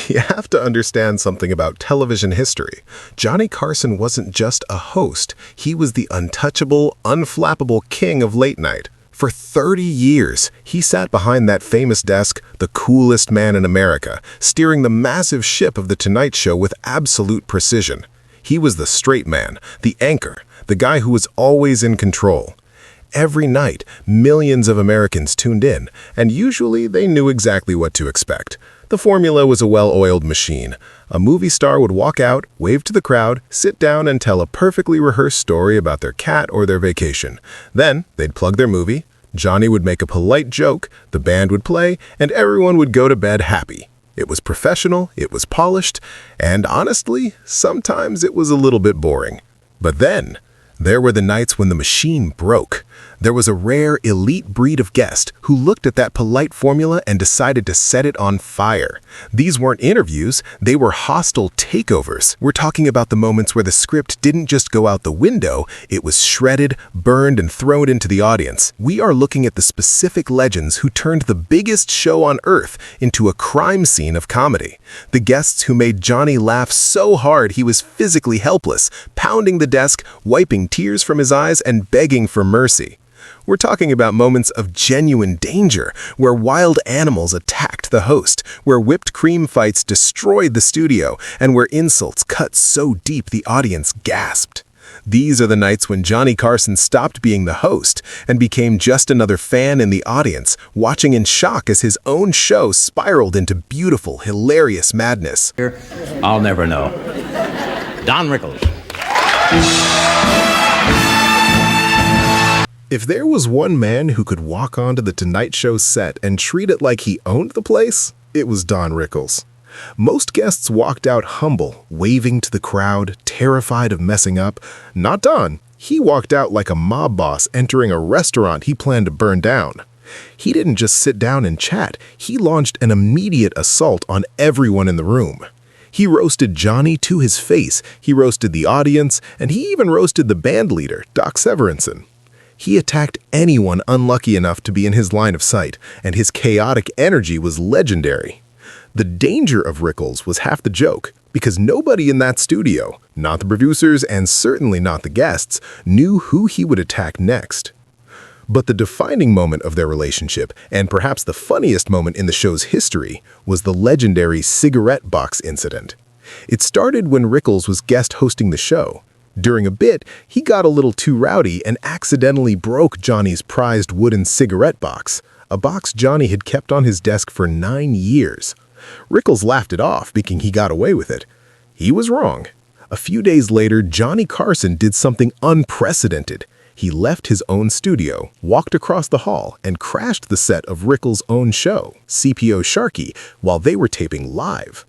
You have to understand something about television history. Johnny Carson wasn't just a host. He was the untouchable, unflappable king of late night. For 30 years, he sat behind that famous desk, the coolest man in America, steering the massive ship of The Tonight Show with absolute precision. He was the straight man, the anchor, the guy who was always in control. Every night, millions of Americans tuned in, and usually they knew exactly what to expect. The formula was a well-oiled machine. A movie star would walk out, wave to the crowd, sit down and tell a perfectly rehearsed story about their cat or their vacation. Then, they'd plug their movie, Johnny would make a polite joke, the band would play, and everyone would go to bed happy. It was professional, it was polished, and honestly, sometimes it was a little bit boring. But then, there were the nights when the machine broke. There was a rare, elite breed of guest who looked at that polite formula and decided to set it on fire. These weren't interviews, they were hostile takeovers. We're talking about the moments where the script didn't just go out the window, it was shredded, burned, and thrown into the audience. We are looking at the specific legends who turned the biggest show on earth into a crime scene of comedy. The guests who made Johnny laugh so hard he was physically helpless, pounding the desk, wiping tears from his eyes, and begging for mercy. We're talking about moments of genuine danger, where wild animals attacked the host, where whipped cream fights destroyed the studio, and where insults cut so deep the audience gasped. These are the nights when Johnny Carson stopped being the host and became just another fan in the audience, watching in shock as his own show spiraled into beautiful, hilarious madness. I'll never know. Don Rickles. If there was one man who could walk onto the Tonight Show set and treat it like he owned the place, it was Don Rickles. Most guests walked out humble, waving to the crowd, terrified of messing up. Not Don. He walked out like a mob boss entering a restaurant he planned to burn down. He didn't just sit down and chat, he launched an immediate assault on everyone in the room. He roasted Johnny to his face, he roasted the audience, and he even roasted the band leader, Doc Severinsen. He attacked anyone unlucky enough to be in his line of sight, and his chaotic energy was legendary. The danger of Rickles was half the joke, because nobody in that studio, not the producers and certainly not the guests, knew who he would attack next. But the defining moment of their relationship, and perhaps the funniest moment in the show's history, was the legendary cigarette box incident. It started when Rickles was guest hosting the show. During a bit, he got a little too rowdy and accidentally broke Johnny's prized wooden cigarette box, a box Johnny had kept on his desk for 9 years. Rickles laughed it off, thinking he got away with it. He was wrong. A few days later, Johnny Carson did something unprecedented. He left his own studio, walked across the hall, and crashed the set of Rickles' own show, CPO Sharkey, while they were taping live.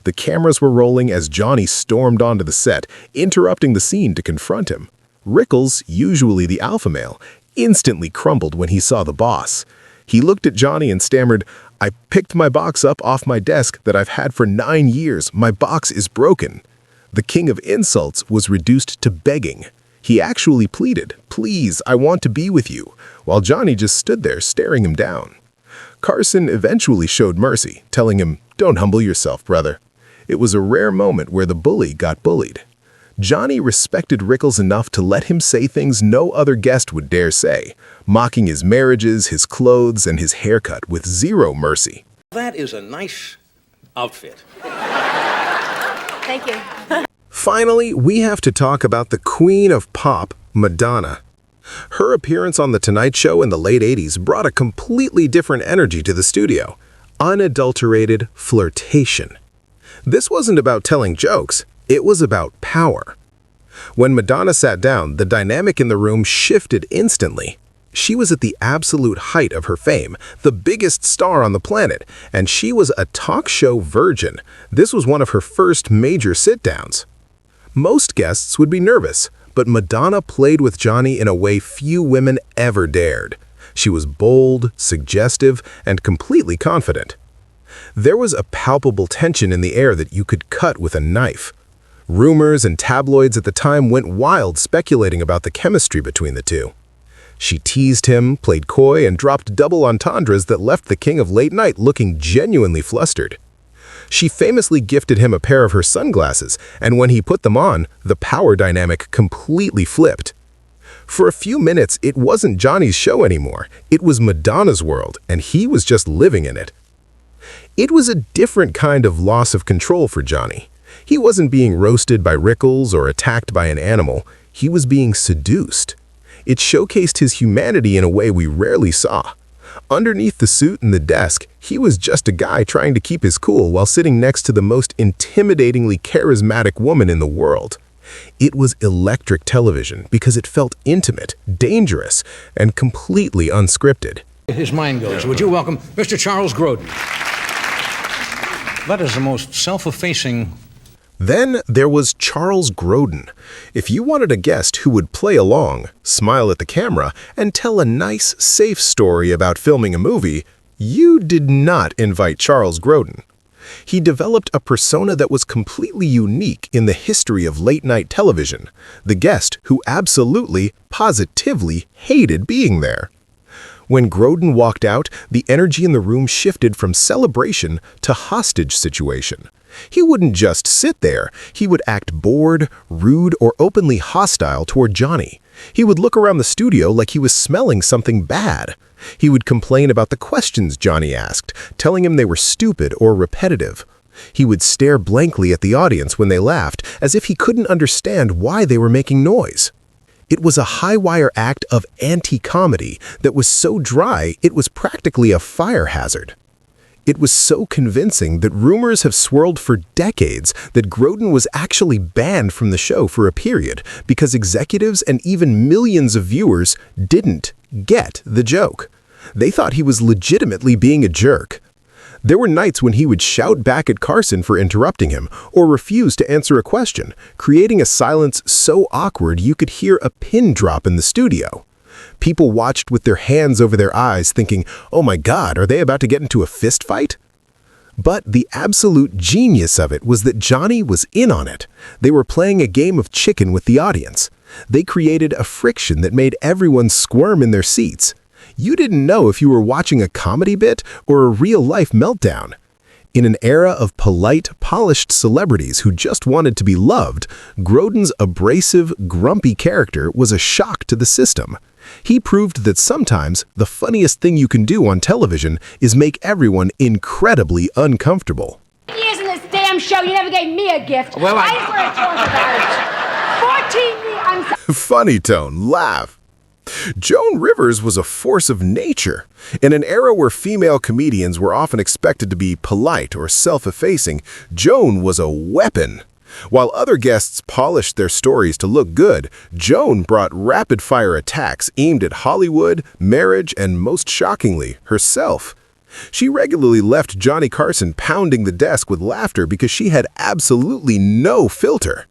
The cameras were rolling as Johnny stormed onto the set, interrupting the scene to confront him. Rickles, usually the alpha male, instantly crumbled when he saw the boss. He looked at Johnny and stammered, "I picked my box up off my desk that I've had for 9 years. My box is broken." The king of insults was reduced to begging. He actually pleaded, "Please, I want to be with you," while Johnny just stood there staring him down. Carson eventually showed mercy, telling him, "Don't humble yourself, brother." It was a rare moment where the bully got bullied. Johnny respected Rickles enough to let him say things no other guest would dare say, mocking his marriages, his clothes, and his haircut with zero mercy. That is a nice outfit. Thank you. Finally, we have to talk about the queen of pop, Madonna. Her appearance on The Tonight Show in the late 80s brought a completely different energy to the studio. Unadulterated flirtation. This wasn't about telling jokes, it was about power. When Madonna sat down, the dynamic in the room shifted instantly. She was at the absolute height of her fame, the biggest star on the planet, and she was a talk show virgin. This was one of her first major sit-downs. Most guests would be nervous, but Madonna played with Johnny in a way few women ever dared. She was bold, suggestive, and completely confident. There was a palpable tension in the air that you could cut with a knife. Rumors and tabloids at the time went wild speculating about the chemistry between the two. She teased him, played coy, and dropped double entendres that left the king of late night looking genuinely flustered. She famously gifted him a pair of her sunglasses, and when he put them on, the power dynamic completely flipped. For a few minutes, it wasn't Johnny's show anymore. It was Madonna's world, and he was just living in it. It was a different kind of loss of control for Johnny. He wasn't being roasted by Rickles or attacked by an animal. He was being seduced. It showcased his humanity in a way we rarely saw. Underneath the suit and the desk, he was just a guy trying to keep his cool while sitting next to the most intimidatingly charismatic woman in the world. It was electric television because it felt intimate, dangerous, and completely unscripted. His mind goes. Would you welcome Mr. Charles Grodin? That is the most self-effacing. Then there was Charles Grodin. If you wanted a guest who would play along, smile at the camera, and tell a nice, safe story about filming a movie, you did not invite Charles Grodin. He developed a persona that was completely unique in the history of late-night television, the guest who absolutely, positively hated being there. When Grodin walked out, the energy in the room shifted from celebration to hostage situation. He wouldn't just sit there. He would act bored, rude, or openly hostile toward Johnny. He would look around the studio like he was smelling something bad. He would complain about the questions Johnny asked, telling him they were stupid or repetitive. He would stare blankly at the audience when they laughed, as if he couldn't understand why they were making noise. It was a high-wire act of anti-comedy that was so dry it was practically a fire hazard. It was so convincing that rumors have swirled for decades that Grodin was actually banned from the show for a period because executives and even millions of viewers didn't get the joke. They thought he was legitimately being a jerk. There were nights when he would shout back at Carson for interrupting him or refuse to answer a question, creating a silence so awkward you could hear a pin drop in the studio. People watched with their hands over their eyes thinking, "Oh my God, are they about to get into a fist fight?" But the absolute genius of it was that Johnny was in on it. They were playing a game of chicken with the audience. They created a friction that made everyone squirm in their seats. You didn't know if you were watching a comedy bit or a real-life meltdown. In an era of polite, polished celebrities who just wanted to be loved, Grodin's abrasive, grumpy character was a shock to the system. He proved that sometimes the funniest thing you can do on television is make everyone incredibly uncomfortable. Years in this damn show, you never gave me a gift. Well, I just want to talk about it. 14 years. Funny tone, laugh. Joan Rivers was a force of nature. In an era where female comedians were often expected to be polite or self-effacing, Joan was a weapon. While other guests polished their stories to look good, Joan brought rapid-fire attacks aimed at Hollywood, marriage, and most shockingly, herself. She regularly left Johnny Carson pounding the desk with laughter because she had absolutely no filter.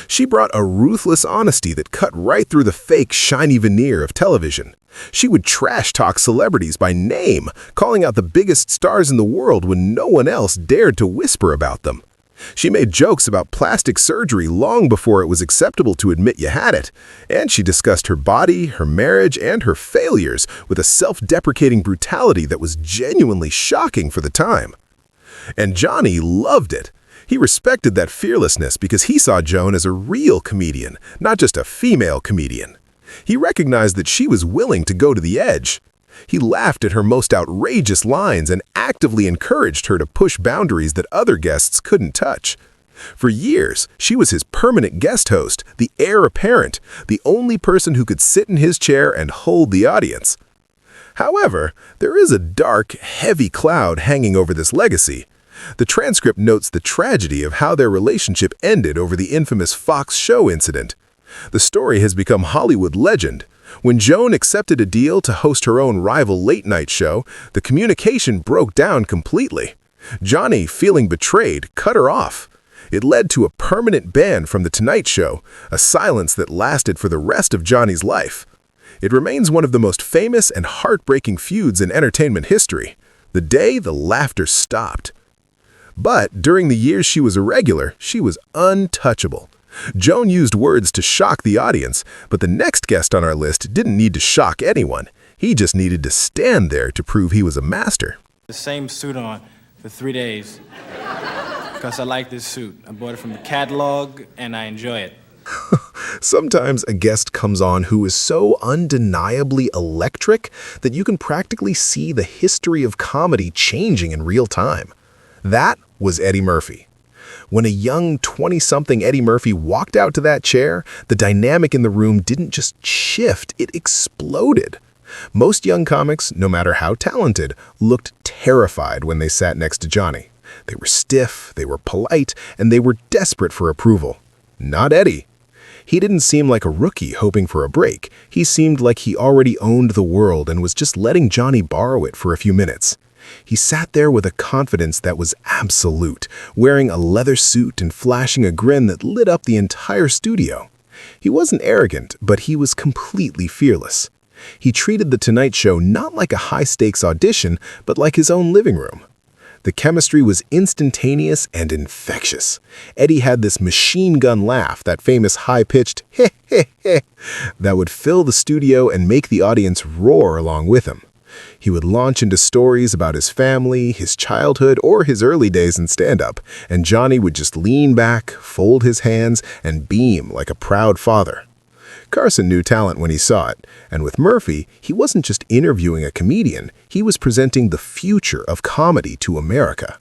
She brought a ruthless honesty that cut right through the fake, shiny veneer of television. She would trash-talk celebrities by name, calling out the biggest stars in the world when no one else dared to whisper about them. She made jokes about plastic surgery long before it was acceptable to admit you had it, and she discussed her body, her marriage, and her failures with a self-deprecating brutality that was genuinely shocking for the time. And Johnny loved it. He respected that fearlessness because he saw Joan as a real comedian, not just a female comedian. He recognized that she was willing to go to the edge. He laughed at her most outrageous lines and actively encouraged her to push boundaries that other guests couldn't touch. For years, she was his permanent guest host, the heir apparent, the only person who could sit in his chair and hold the audience. However, there is a dark, heavy cloud hanging over this legacy. The transcript notes the tragedy of how their relationship ended over the infamous Fox show incident. The story has become Hollywood legend. When Joan accepted a deal to host her own rival late-night show, the communication broke down completely. Johnny, feeling betrayed, cut her off. It led to a permanent ban from The Tonight Show, a silence that lasted for the rest of Johnny's life. It remains one of the most famous and heartbreaking feuds in entertainment history, the day the laughter stopped. But during the years she was a regular, she was untouchable. Joan used words to shock the audience, but the next guest on our list didn't need to shock anyone. He just needed to stand there to prove he was a master. The same suit on for for 3 days because I like this suit. I bought it from the catalog, and I enjoy it. Sometimes a guest comes on who is so undeniably electric that you can practically see the history of comedy changing in real time. That was Eddie Murphy. When a young 20-something Eddie Murphy walked out to that chair, the dynamic in the room didn't just shift, it exploded. Most young comics, no matter how talented, looked terrified when they sat next to Johnny. They were stiff, they were polite, and they were desperate for approval. Not Eddie. He didn't seem like a rookie hoping for a break. He seemed like he already owned the world and was just letting Johnny borrow it for a few minutes. He sat there with a confidence that was absolute, wearing a leather suit and flashing a grin that lit up the entire studio. He wasn't arrogant, but he was completely fearless. He treated The Tonight Show not like a high-stakes audition, but like his own living room. The chemistry was instantaneous and infectious. Eddie had this machine gun laugh, that famous high-pitched heh heh heh, that would fill the studio and make the audience roar along with him. He would launch into stories about his family, his childhood, or his early days in stand-up, and Johnny would just lean back, fold his hands, and beam like a proud father. Carson knew talent when he saw it, and with Murphy, he wasn't just interviewing a comedian, he was presenting the future of comedy to America.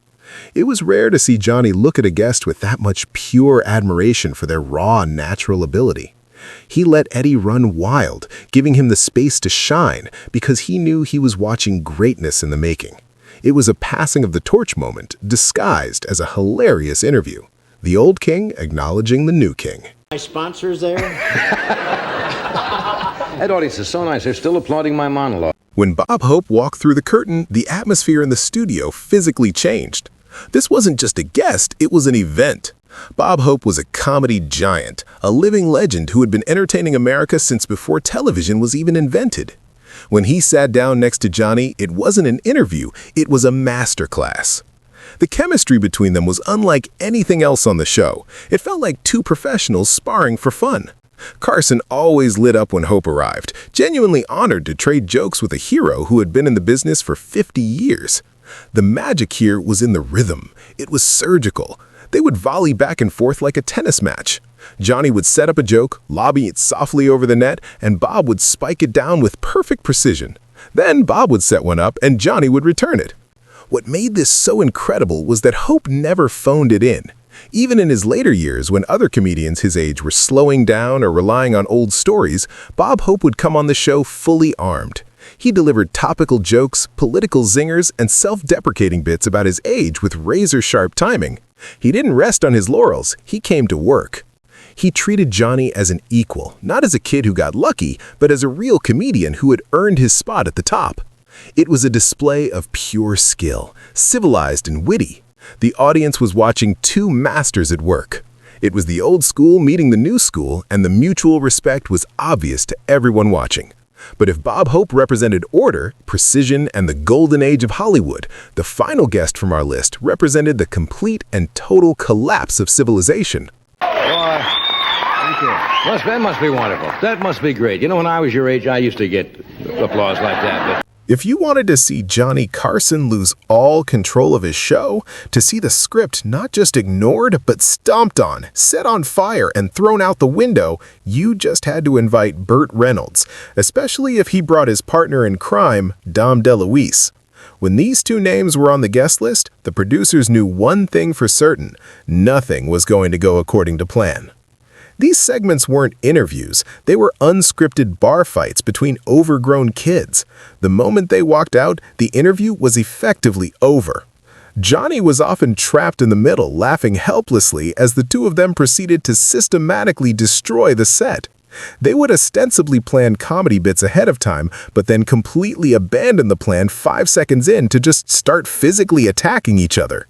It was rare to see Johnny look at a guest with that much pure admiration for their raw, natural ability. He let Eddie run wild, giving him the space to shine because he knew he was watching greatness in the making. It was a passing of the torch moment, disguised as a hilarious interview. The old king acknowledging the new king. My sponsors there? That audience is so nice. They're still applauding my monologue. When Bob Hope walked through the curtain, the atmosphere in the studio physically changed. This wasn't just a guest, it was an event. Bob Hope was a comedy giant, a living legend who had been entertaining America since before television was even invented. When he sat down next to Johnny, it wasn't an interview, it was a masterclass. The chemistry between them was unlike anything else on the show. It felt like two professionals sparring for fun. Carson always lit up when Hope arrived, genuinely honored to trade jokes with a hero who had been in the business for 50 years. The magic here was in the rhythm. It was surgical. They would volley back and forth like a tennis match. Johnny would set up a joke, lobby it softly over the net, and Bob would spike it down with perfect precision. Then Bob would set one up, and Johnny would return it. What made this so incredible was that Hope never phoned it in. Even in his later years, when other comedians his age were slowing down or relying on old stories, Bob Hope would come on the show fully armed. He delivered topical jokes, political zingers, and self-deprecating bits about his age with razor-sharp timing. He didn't rest on his laurels, he came to work. He treated Johnny as an equal, not as a kid who got lucky, but as a real comedian who had earned his spot at the top. It was a display of pure skill, civilized and witty. The audience was watching two masters at work. It was the old school meeting the new school, and the mutual respect was obvious to everyone watching. But if Bob Hope represented order, precision, and the golden age of Hollywood, the final guest from our list represented the complete and total collapse of civilization. Boy, thank you. That must be wonderful. That must be great. You know, when I was your age, I used to get applause like that. But If you wanted to see Johnny Carson lose all control of his show, to see the script not just ignored, but stomped on, set on fire, and thrown out the window, you just had to invite Burt Reynolds, especially if he brought his partner in crime, Dom DeLuise. When these two names were on the guest list, the producers knew one thing for certain: nothing was going to go according to plan. These segments weren't interviews, they were unscripted bar fights between overgrown kids. The moment they walked out, the interview was effectively over. Johnny was often trapped in the middle, laughing helplessly as the two of them proceeded to systematically destroy the set. They would ostensibly plan comedy bits ahead of time, but then completely abandon the plan 5 seconds in to just start physically attacking each other.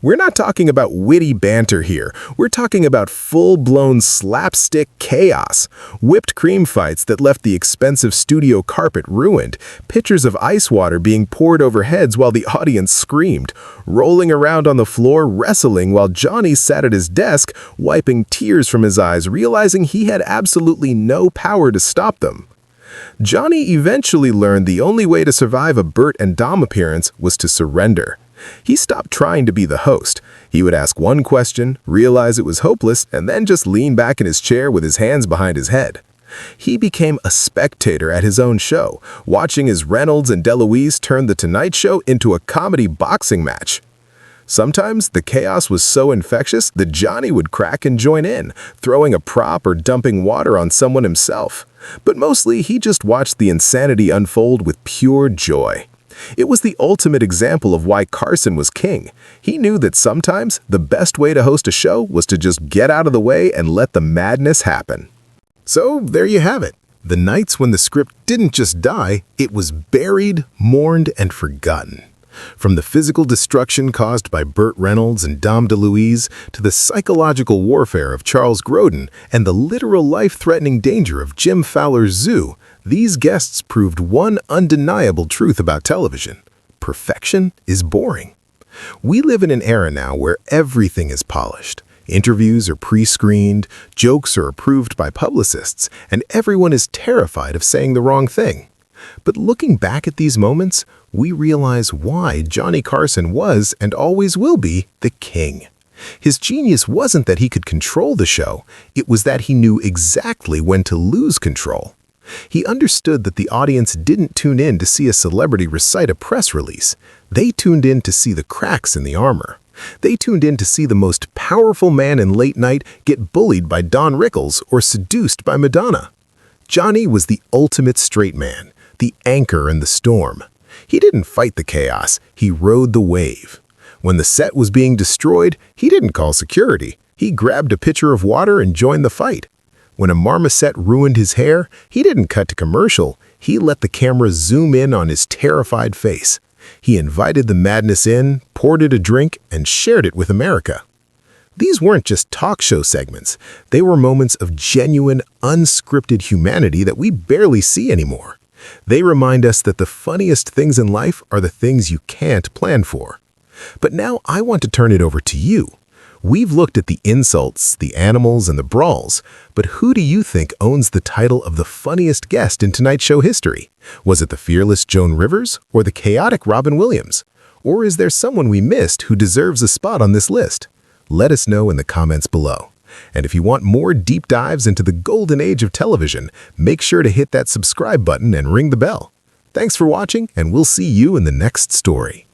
We're not talking about witty banter here. We're talking about full-blown slapstick chaos. Whipped cream fights that left the expensive studio carpet ruined. Pitchers of ice water being poured over heads while the audience screamed. Rolling around on the floor, wrestling while Johnny sat at his desk, wiping tears from his eyes, realizing he had absolutely no power to stop them. Johnny eventually learned the only way to survive a Burt and Dom appearance was to surrender. He stopped trying to be the host. He would ask one question, realize it was hopeless, and then just lean back in his chair with his hands behind his head. He became a spectator at his own show, watching as Reynolds and Deloise turned The Tonight Show into a comedy boxing match. Sometimes the chaos was so infectious that Johnny would crack and join in, throwing a prop or dumping water on someone himself. But mostly he just watched the insanity unfold with pure joy. It was the ultimate example of why Carson was king. He knew that sometimes the best way to host a show was to just get out of the way and let the madness happen. So there you have it. The nights when the script didn't just die, it was buried, mourned, and forgotten. From the physical destruction caused by Burt Reynolds and Dom DeLuise to the psychological warfare of Charles Grodin and the literal life-threatening danger of Jim Fowler's zoo, these guests proved one undeniable truth about television: perfection is boring. We live in an era now where everything is polished. Interviews are pre-screened, jokes are approved by publicists, and everyone is terrified of saying the wrong thing. But looking back at these moments, we realize why Johnny Carson was and always will be the king. His genius wasn't that he could control the show, it was that he knew exactly when to lose control. He understood that the audience didn't tune in to see a celebrity recite a press release. They tuned in to see the cracks in the armor. They tuned in to see the most powerful man in late night get bullied by Don Rickles or seduced by Madonna. Johnny was the ultimate straight man, the anchor in the storm. He didn't fight the chaos, he rode the wave. When the set was being destroyed, he didn't call security. He grabbed a pitcher of water and joined the fight. When a marmoset ruined his hair, he didn't cut to commercial. He let the camera zoom in on his terrified face. He invited the madness in, poured it a drink, and shared it with America. These weren't just talk show segments. They were moments of genuine, unscripted humanity that we barely see anymore. They remind us that the funniest things in life are the things you can't plan for. But now I want to turn it over to you. We've looked at the insults, the animals, and the brawls, but who do you think owns the title of the funniest guest in Tonight Show history? Was it the fearless Joan Rivers or the chaotic Robin Williams? Or is there someone we missed who deserves a spot on this list? Let us know in the comments below. And if you want more deep dives into the golden age of television, make sure to hit that subscribe button and ring the bell. Thanks for watching, and we'll see you in the next story.